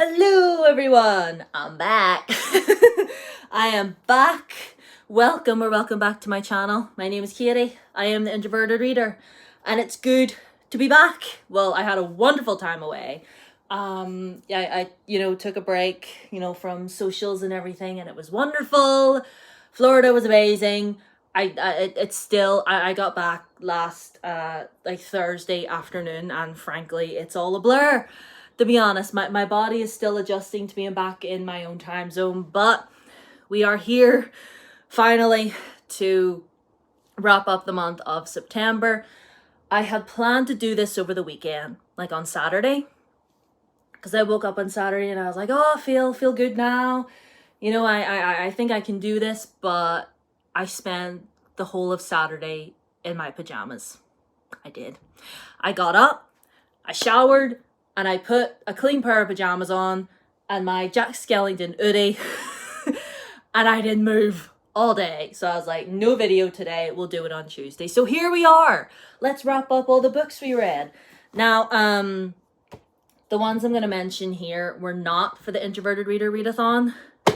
Hello everyone, I'm back. I am back. Welcome back to my channel. My name is Katie. I am the Introverted Reader and it's good to be back. Well, I had a wonderful time away. I took a break, from socials and everything, and it was wonderful. Florida was amazing. I got back last Thursday afternoon, and frankly it's all a blur. To be honest, my body is still adjusting to being back in my own time zone, but we are here finally to wrap up the month of September. I had planned to do this over the weekend, like on Saturday, because I woke up on Saturday and I was like, oh, feel good now. I think I can do this, but I spent the whole of Saturday in my pajamas. I did. I got up, I showered, and I put a clean pair of pajamas on and my Jack Skellington hoodie and I didn't move all day. So I was like, no video today, we'll do it on Tuesday. So here we are. Let's wrap up all the books we read. Now, the ones I'm going to mention here were not for the Introverted Reader Readathon.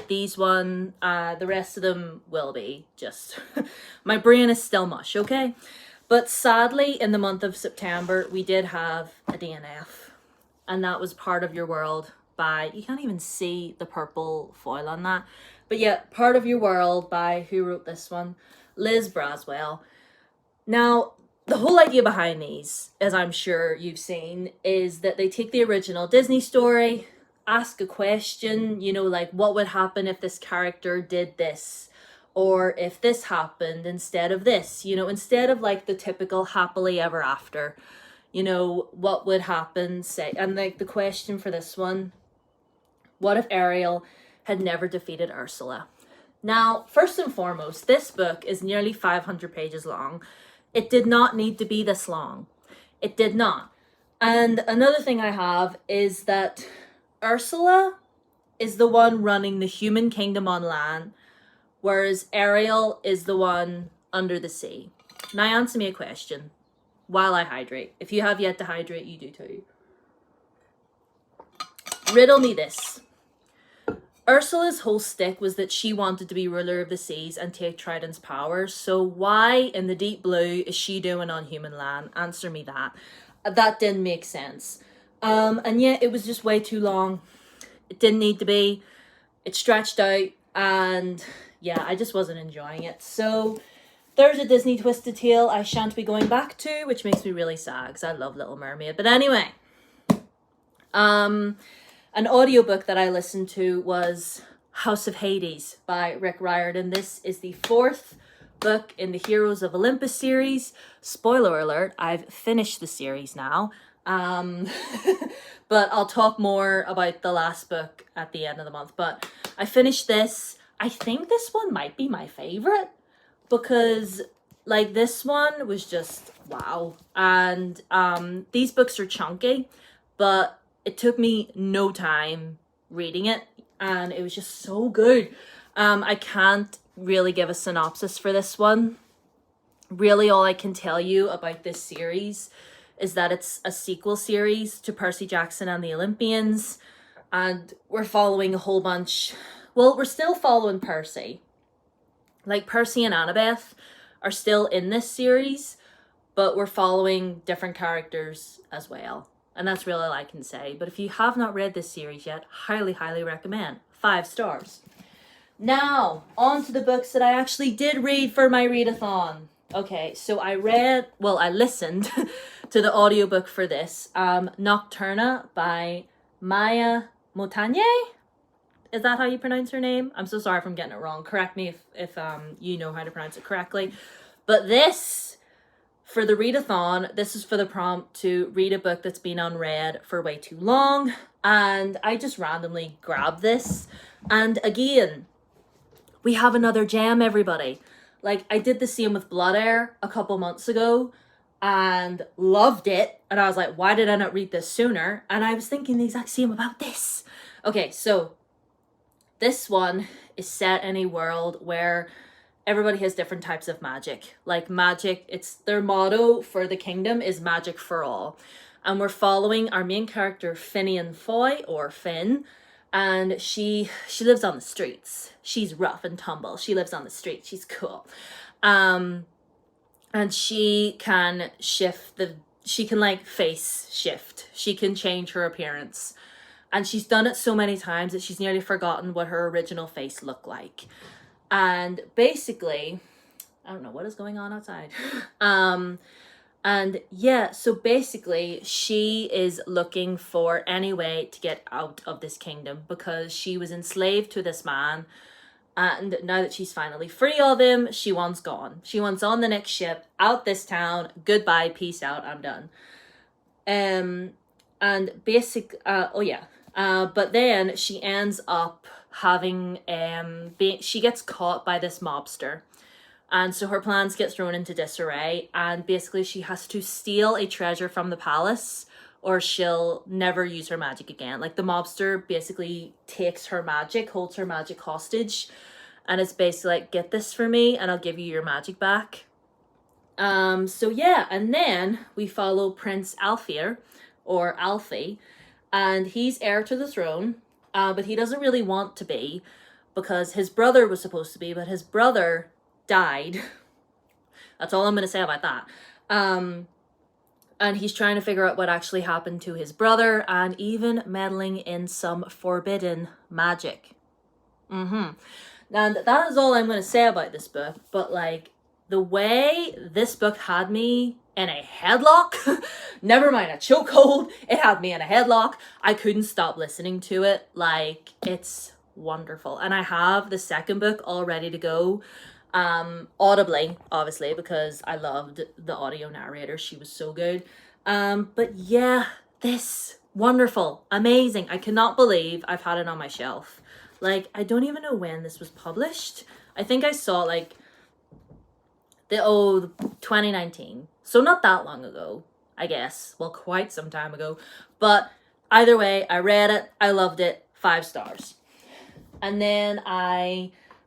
These one, the rest of them will be. Just, my brain is still mush, okay? But sadly, in the month of September, we did have a DNF. And that was Part of Your World by, you can't even see the purple foil on that. But yeah, Part of Your World by, who wrote this one? Liz Braswell. Now, the whole idea behind these, as I'm sure you've seen, is that they take the original Disney story, ask a question, like what would happen if this character did this? Or if this happened instead of this, instead of like the typical happily ever after. What would happen, say, and like the question for this one, what if Ariel had never defeated Ursula? Now, first and foremost, this book is nearly 500 pages long. It did not need to be this long. It did not. And another thing I have is that Ursula is the one running the human kingdom on land, whereas Ariel is the one under the sea. Now, answer me a question while I hydrate. If you have yet to hydrate, you do too. Riddle me this. Ursula's whole stick was that she wanted to be ruler of the seas and take Trident's power. So why in the deep blue is she doing on human land? Answer me that. That didn't make sense. And yeah, it was just way too long. It didn't need to be. It stretched out, and yeah, I just wasn't enjoying it. So there's a Disney twisted tale I shan't be going back to, which makes me really sad because I love Little Mermaid. But anyway, an audiobook that I listened to was House of Hades by Rick Riordan. This is the 4th book in the Heroes of Olympus series. Spoiler alert, I've finished the series now. But I'll talk more about the last book at the end of the month. But I finished this. I think this one might be my favorite, because like this one was just wow. And these books are chunky, but it took me no time reading it and it was just so good. I can't really give a synopsis for this one. Really, all I can tell you about this series is that it's a sequel series to Percy Jackson and the Olympians, and we're following a whole bunch. Well, we're still following Percy. Like, Percy and Annabeth are still in this series, but we're following different characters as well. And that's really all I can say. But if you have not read this series yet, highly, highly recommend. 5 stars. Now, on to the books that I actually did read for my readathon. Okay, so I listened to the audiobook for this. Nocturna by Maya Montagnier. Is that how you pronounce her name? I'm so sorry if I'm getting it wrong. Correct me if you know how to pronounce it correctly. But this, for the readathon, this is for the prompt to read a book that's been unread for way too long. And I just randomly grabbed this. And again, we have another gem, everybody. Like, I did the same with Blood Air a couple months ago and loved it. And I was like, why did I not read this sooner? And I was thinking the exact same about this. Okay, so this one is set in a world where everybody has different types of magic. Like magic, it's their motto for the kingdom is magic for all. and we're following our main character Finian Foy, or Finn, and she lives on the streets. She's rough and tumble. She lives on the streets. She's cool. And she can like face shift. She can change her appearance. And she's done it so many times that she's nearly forgotten what her original face looked like. And basically, I don't know what is going on outside. And yeah, so basically she is looking for any way to get out of this kingdom because she was enslaved to this man. And now that she's finally free of him, she wants gone. She wants on the next ship, out this town, goodbye, peace out, I'm done. And but then she ends up having, she gets caught by this mobster. And so her plans get thrown into disarray, and basically she has to steal a treasure from the palace or she'll never use her magic again. Like, the mobster basically takes her magic, holds her magic hostage, and it's basically like, get this for me and I'll give you your magic back. So yeah, and then we follow Prince Alfir, or Alfie, and he's heir to the throne, but he doesn't really want to be because his brother was supposed to be, but his brother died. That's all I'm going to say about that. And he's trying to figure out what actually happened to his brother, and even meddling in some forbidden magic. Now, that is all I'm going to say about this book, but like, the way this book had me in a headlock, never mind a chokehold, it had me in a headlock. I couldn't stop listening to it. Like, it's wonderful. And I have the second book all ready to go. Audibly, obviously, because I loved the audio narrator. She was so good. But yeah, this, wonderful, amazing. I cannot believe I've had it on my shelf. Like, I don't even know when this was published. I think I saw like 2019. So not that long ago, I guess. Well, quite some time ago. But either way, I read it. I loved it. 5 stars. And then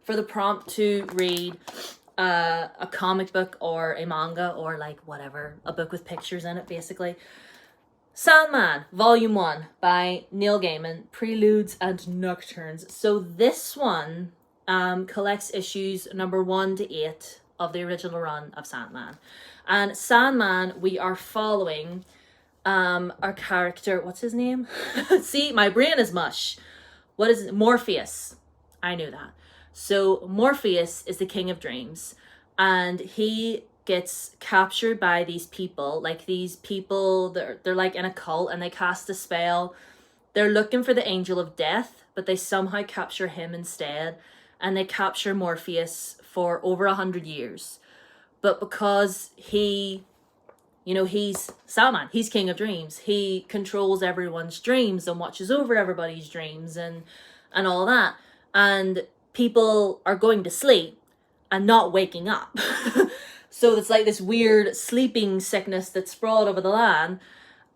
for the prompt to read a comic book or a manga or like whatever, a book with pictures in it, basically. Sandman, Volume 1 by Neil Gaiman, Preludes and Nocturnes. So this one collects issues number 1 to 8 of the original run of Sandman. And Sandman, we are following our character, what's his name? See, my brain is mush. What is it? Morpheus. I knew that. So Morpheus is the king of dreams, and he gets captured by these people. Like, these people, they're like in a cult, and they cast a spell. They're looking for the angel of death, but they somehow capture him instead, and they capture Morpheus for over 100 years. But because he's Sandman, he's king of dreams. He controls everyone's dreams and watches over everybody's dreams and all that. And people are going to sleep and not waking up. So it's like this weird sleeping sickness that's sprawled over the land.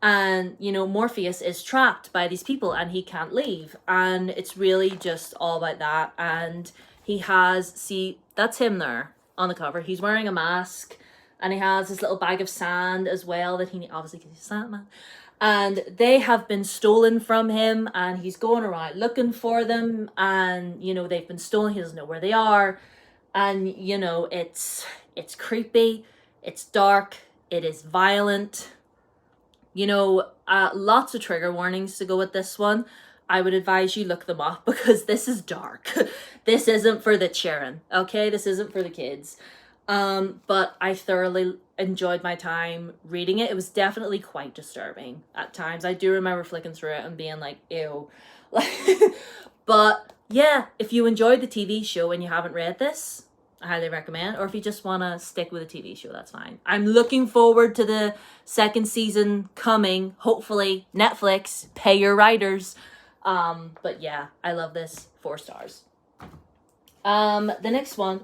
And, Morpheus is trapped by these people and he can't leave. And it's really just all about that. And he has, that's him there on the cover. He's wearing a mask and he has this little bag of sand as well that he obviously, because he's Sandman. And they have been stolen from him, and he's going around looking for them, and, they've been stolen. He doesn't know where they are. And, it's creepy, it's dark, it is violent. Lots of trigger warnings to go with this one. I would advise you look them up because this is dark. This isn't for the children, okay? This isn't for the kids. But I thoroughly enjoyed my time reading it. It was definitely quite disturbing at times. I do remember flicking through it and being like, ew. But yeah, if you enjoyed the TV show and you haven't read this, I highly recommend. Or if you just want to stick with the TV show, that's fine. I'm looking forward to the second season coming. Hopefully, Netflix, pay your writers. But yeah, I love this. 4 stars. The next one,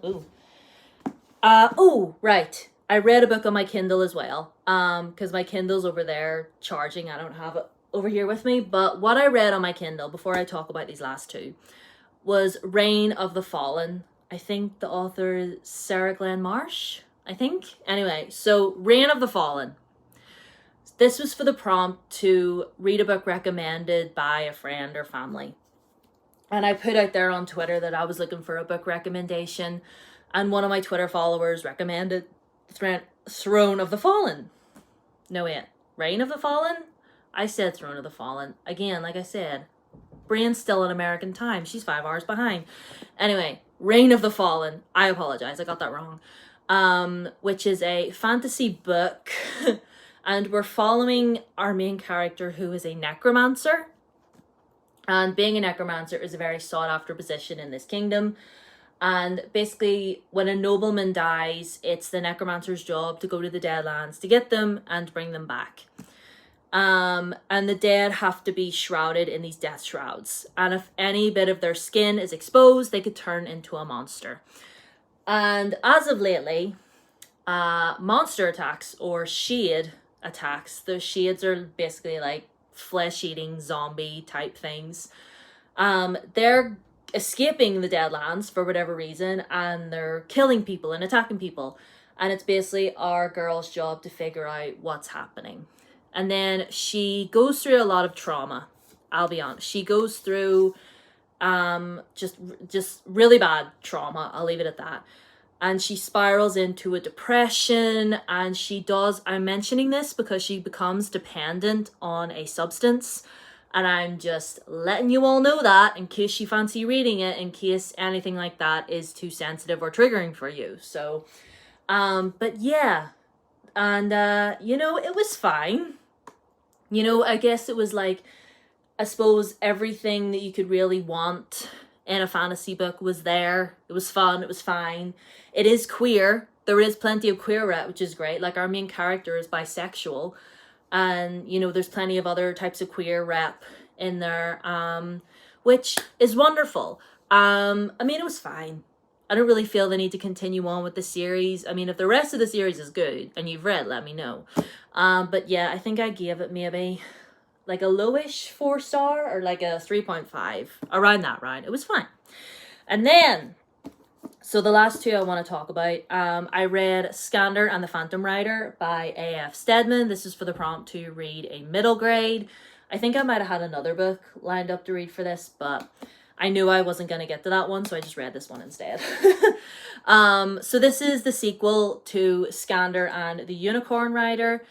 right. I read a book on my Kindle as well. Because my Kindle's over there charging. I don't have it over here with me. But what I read on my Kindle, before I talk about these last 2, was Reign of the Fallen. I think the author is Sarah Glenn Marsh, I think. Anyway, so Reign of the Fallen. this was for the prompt to read a book recommended by a friend or family. And I put out there on Twitter that I was looking for a book recommendation, and one of my Twitter followers recommended Throne of the Fallen. No, wait, Reign of the Fallen? I said Throne of the Fallen. Again, like I said, brain's still in American time. She's 5 hours behind. Anyway, Reign of the Fallen. I apologize, I got that wrong. Which is a fantasy book. And we're following our main character, who is a necromancer. And being a necromancer is a very sought after position in this kingdom. And basically, when a nobleman dies, it's the necromancer's job to go to the Deadlands to get them and bring them back. And the dead have to be shrouded in these death shrouds. And if any bit of their skin is exposed, they could turn into a monster. And as of lately, monster attacks or shade attacks. Those shades are basically like flesh-eating zombie type things. They're escaping the Deadlands for whatever reason, and they're killing people and attacking people. And it's basically our girl's job to figure out what's happening. And then she goes through a lot of trauma. I'll be honest. She goes through just really bad trauma. I'll leave it at that. And she spirals into a depression, and I'm mentioning this because she becomes dependent on a substance. And I'm just letting you all know that in case you fancy reading it, in case anything like that is too sensitive or triggering for you. So, but yeah. And, it was fine. I guess it was like, I suppose everything that you could really want in a fantasy book was there. It was fun. It was fine. It is queer. There is plenty of queer rep, which is great. Like, our main character is bisexual. And, there's plenty of other types of queer rep in there, which is wonderful. It was fine. I don't really feel the need to continue on with the series. If the rest of the series is good and you've read, let me know. But yeah, I think I gave it maybe like a lowish 4-star or like a 3.5, around that round. It was fine. And then, so the last two I want to talk about, I read Skander and the Phantom Rider by A.F. Stedman. This is for the prompt to read a middle grade. I think I might have had another book lined up to read for this, but I knew I wasn't going to get to that one, so I just read this one instead. So this is the sequel to Skander and the Unicorn Rider.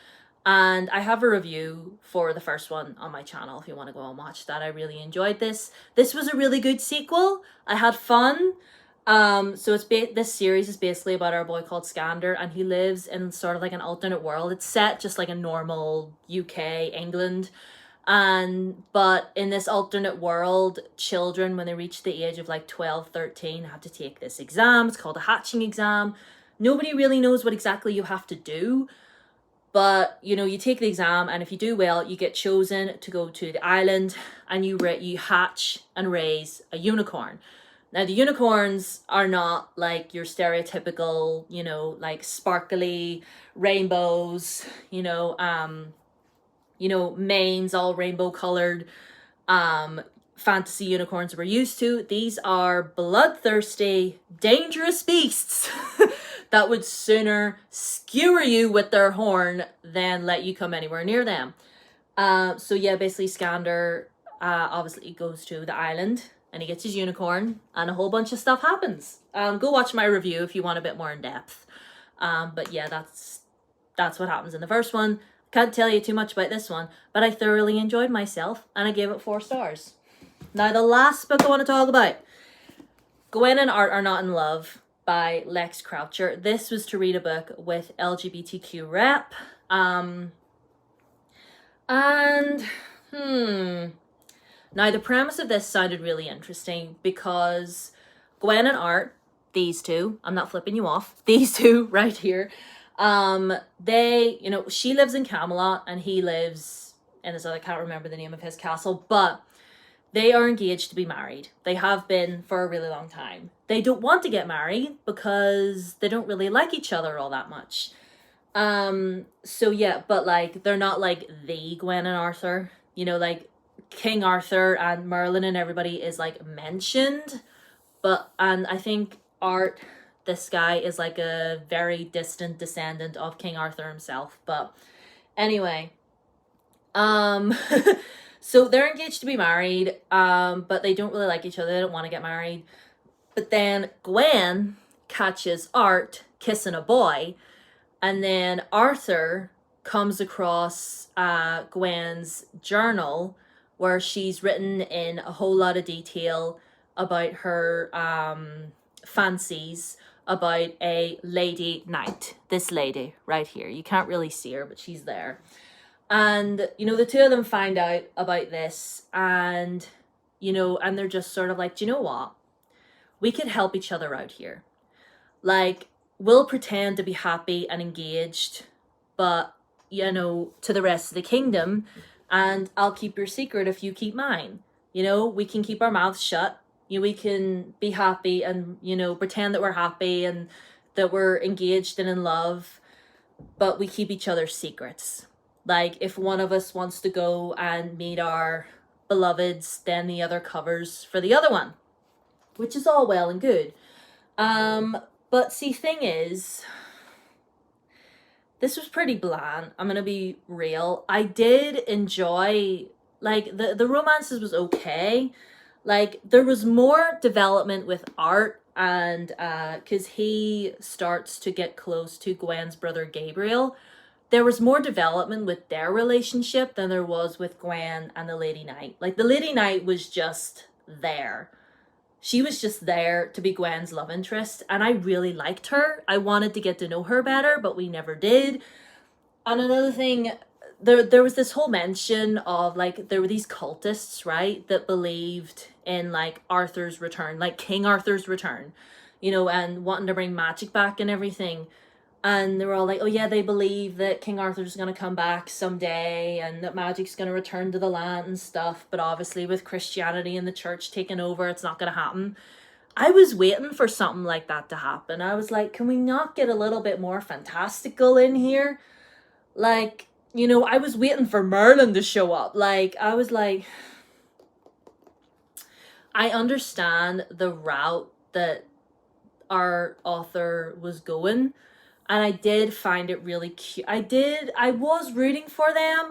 And I have a review for the first one on my channel if you want to go and watch that. I really enjoyed this. This was a really good sequel. I had fun. So this series is basically about our boy called Skander, and he lives in sort of like an alternate world. It's set just like a normal UK, England. But in this alternate world, children, when they reach the age of like 12, 13, have to take this exam. It's called a hatching exam. Nobody really knows what exactly you have to do. But, you take the exam, and if you do well, you get chosen to go to the island, and you hatch and raise a unicorn. Now, the unicorns are not like your stereotypical, like sparkly rainbows, manes all rainbow colored, fantasy unicorns we're used to. These are bloodthirsty, dangerous beasts that would sooner skewer you with their horn than let you come anywhere near them. So yeah, basically Skander obviously goes to the island, and he gets his unicorn, and a whole bunch of stuff happens. Go watch my review if you want a bit more in depth. But yeah, that's what happens in the first one. Can't tell you too much about this one, but I thoroughly enjoyed myself, and I gave it 4 stars. Now, the last book I want to talk about, Gwen and Art Are Not in Love by Lex Croucher. This was to read a book with LGBTQ rep. Now, the premise of this sounded really interesting because Gwen and Art, these two, I'm not flipping you off, these two right here, she lives in Camelot and he lives in this other, I can't remember the name of his castle, but they are engaged to be married. They have been for a really long time. They don't want to get married because they don't really like each other all that much. So yeah, but like, they're not like the Gwen and Arthur, like King Arthur and Merlin and everybody is like mentioned, and I think Art, this guy, is like a very distant descendant of King Arthur himself. But anyway, Um, so they're engaged to be married, but they don't really like each other. They don't want to get married. But then Gwen catches Art kissing a boy, and then Arthur comes across Gwen's journal where she's written in a whole lot of detail about her fancies about a lady knight. This lady right here. You can't really see her, but she's there. And, you know, the two of them find out about this, and, you know, and they're just sort of like, do you know what? We could help each other out here. Like, we'll pretend to be happy and engaged, but, you know, to the rest of the kingdom, and I'll keep your secret if you keep mine. You know, we can keep our mouths shut. You know, we can be happy and, you know, pretend that we're happy and that we're engaged and in love, but we keep each other's secrets. Like, if one of us wants to go and meet our beloveds, then the other covers for the other one, which is all well and good. But see, thing is, this was pretty bland. I'm gonna be real. I did enjoy, like, the romances was okay. Like, there was more development with Art, and because he starts to get close to Gwen's brother Gabriel, there was more development with their relationship than there was with Gwen and the Lady Knight. Like, the Lady Knight was just there. She was just there to be Gwen's love interest, and I really liked her. I wanted to get to know her better, but we never did. And another thing, there was this whole mention of, like, there were these cultists, right, that believed in, like, Arthur's return, like King Arthur's return, you know, and wanting to bring magic back and everything. And they were all like, oh yeah, they believe that King Arthur's going to come back someday and that magic's going to return to the land and stuff. But obviously with Christianity and the church taking over, it's not going to happen. I was waiting for something like that to happen. I was like, can we not get a little bit more fantastical in here? Like, you know, I was waiting for Merlin to show up. Like, I was like, I understand the route that our author was going. And I did find it really cute. I was rooting for them.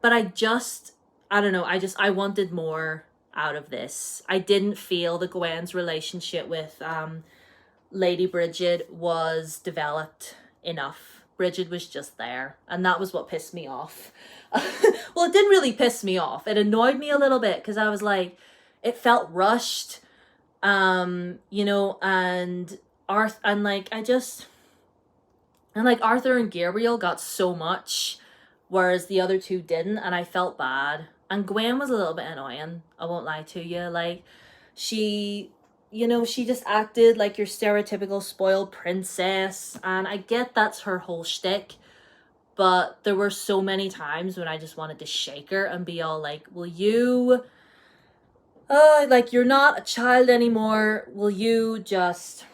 But I don't know. I wanted more out of this. I didn't feel that Gwen's relationship with Lady Bridget was developed enough. Bridget was just there. And that was what pissed me off. Well, it didn't really piss me off. It annoyed me a little bit because I was like, it felt rushed. You know, and Arthur and Gabriel got so much, whereas the other two didn't, and I felt bad. And Gwen was a little bit annoying, I won't lie to you. Like, she, you know, she just acted like your stereotypical spoiled princess, and I get that's her whole shtick, but there were so many times when I just wanted to shake her and be all like, will you, like, you're not a child anymore, will you just...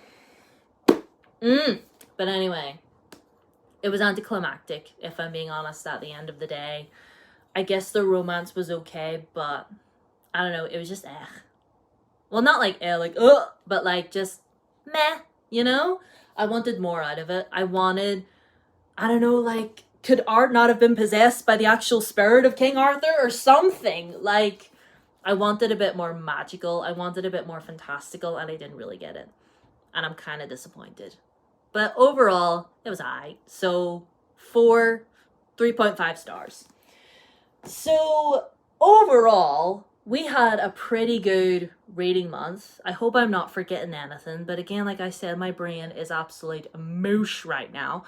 But anyway, it was anticlimactic, if I'm being honest, at the end of the day. I guess the romance was okay, but I don't know, it was just well, not like like but like just meh, you know? I wanted more out of it. I don't know, like, could Art not have been possessed by the actual spirit of King Arthur or something? Like, I wanted a bit more magical, I wanted a bit more fantastical, and I didn't really get it. And I'm kind of disappointed. But overall, it was alright. So, 3.5 stars. So, overall, we had a pretty good reading month. I hope I'm not forgetting anything. But again, like I said, my brain is absolute mush right now.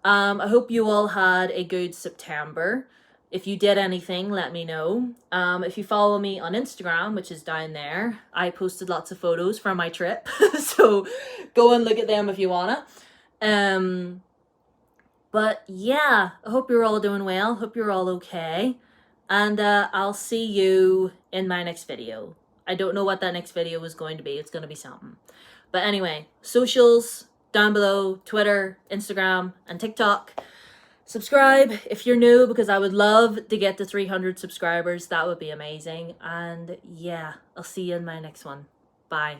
I hope you all had a good September. If you did anything, let me know. If you follow me on Instagram, which is down there, I posted lots of photos from my trip. So go and look at them if you wanna. But yeah, I hope you're all doing well. Hope you're all okay. And I'll see you in my next video. I don't know what that next video is going to be. It's going to be something. But anyway, socials down below, Twitter, Instagram, and TikTok. Subscribe if you're new, because I would love to get to 300 subscribers. That would be amazing. And yeah, I'll see you in my next one. Bye.